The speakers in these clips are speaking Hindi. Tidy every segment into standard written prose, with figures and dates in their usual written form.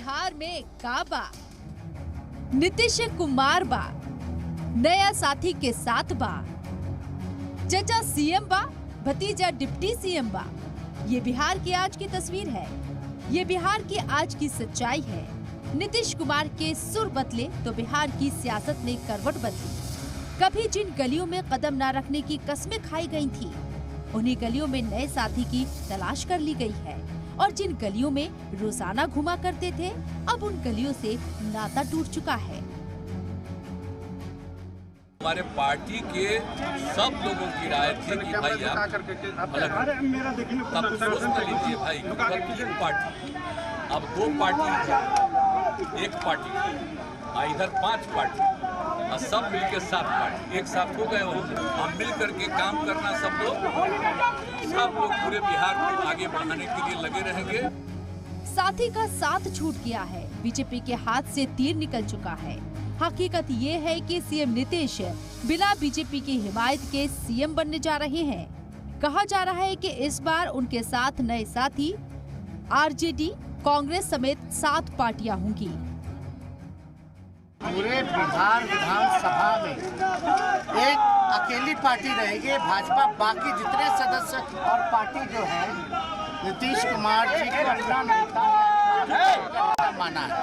बिहार में काबा नीतीश कुमार बा नया साथी के साथ बा, चचा सीएम बा, भतीजा डिप्टी सीएम बा। ये बिहार की आज की तस्वीर है, ये बिहार की आज की सच्चाई है। नीतीश कुमार के सुर बदले तो बिहार की सियासत ने करवट बदली। कभी जिन गलियों में कदम न रखने की कस्में खाई गई थी, उन्हीं गलियों में नए साथी की तलाश कर ली गई है। और जिन गलियों में रोजाना घुमा करते थे, अब उन गलियों से नाता टूट चुका है। हमारे पार्टी के सब लोगों की राय थी कि भाई आप तब सोच कर लीजिए भाई, तीन पार्टी, अब 2 पार्टी, 1 पार्टी, इधर 5 पार्टी, और सब मिलके 7 पार्टी एक साथ हो गए। हम मिल करके काम करना, सब लोग पूरे बिहार को आगे बढ़ाने के लिए लगे रहेंगे। साथी का साथ छूट गया है, बीजेपी के हाथ से तीर निकल चुका है। हकीकत ये है कि सीएम नीतीश बिना बीजेपी की हिमायत के सीएम बनने जा रहे हैं। कहा जा रहा है कि इस बार उनके साथ नए साथी आरजेडी, कांग्रेस समेत 7 पार्टियां होंगी। पूरे बिहार विधानसभा में एक अकेली पार्टी रहेगी भाजपा। बाकी जितने सदस्य और पार्टी जो है नीतीश कुमार जी को अपना नेता माना है।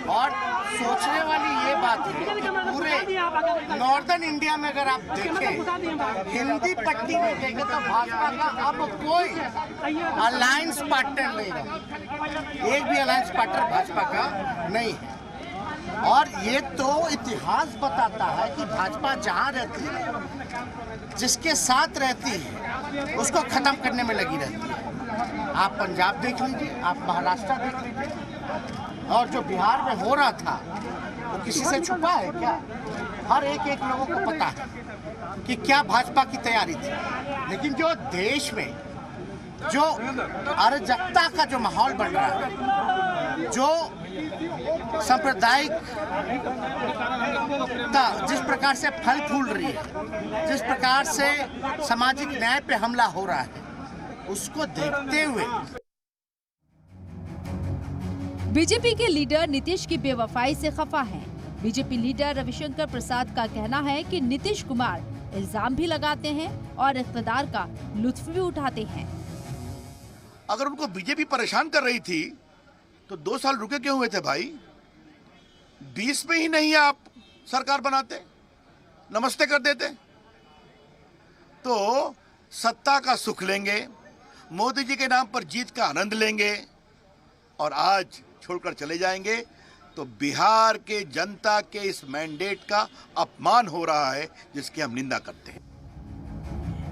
और सोचने वाली ये बात है कि पूरे नॉर्दर्न इंडिया में अगर आप देखें, हिंदी पट्टी में देखें तो भाजपा का अब कोई अलायंस पार्टनर नहीं है। एक भी अलायंस पार्टनर भाजपा का नहीं है। और ये तो इतिहास बताता है कि भाजपा जहाँ रहती है, जिसके साथ रहती है, उसको खत्म करने में लगी रहती है। आप पंजाब देख लीजिए, आप महाराष्ट्र देख लीजिए, और जो बिहार में हो रहा था वो किसी से छुपा है क्या? हर एक लोगों को पता है कि क्या भाजपा की तैयारी थी। लेकिन जो देश में जो अराजकता का जो माहौल बन रहा है, जो सांप्रदायिक जिस प्रकार से फल फूल रही है, जिस प्रकार से सामाजिक न्याय पे हमला हो रहा है, उसको देखते हुए बीजेपी के लीडर नीतीश की बेवफाई से खफा हैं। बीजेपी लीडर रविशंकर प्रसाद का कहना है कि नीतीश कुमार इल्जाम भी लगाते हैं और इख्तिदार का लुत्फ भी उठाते हैं। अगर उनको बीजेपी परेशान कर रही थी तो 2 साल रुके क्यों हुए थे भाई? 20 में ही नहीं आप सरकार बनाते, नमस्ते कर देते। तो सत्ता का सुख लेंगे, मोदी जी के नाम पर जीत का आनंद लेंगे और आज छोड़कर चले जाएंगे, तो बिहार के जनता के इस मैंडेट का अपमान हो रहा है, जिसकी हम निंदा करते हैं।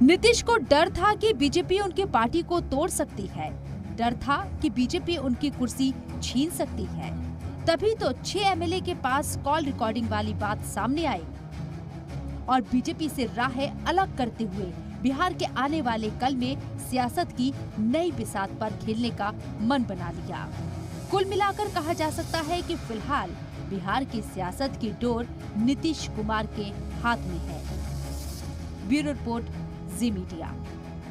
नीतीश को डर था कि बीजेपी उनकी पार्टी को तोड़ सकती है, डर था कि बीजेपी उनकी कुर्सी छीन सकती है। तभी तो 6 एमएलए के पास कॉल रिकॉर्डिंग वाली बात सामने आई और बीजेपी से राहें अलग करते हुए बिहार के आने वाले कल में सियासत की नई बिसात पर खेलने का मन बना लिया। कुल मिलाकर कहा जा सकता है कि फिलहाल बिहार की सियासत की डोर नीतीश कुमार के हाथ में है। ब्यूरो रिपोर्ट, जी मीडिया।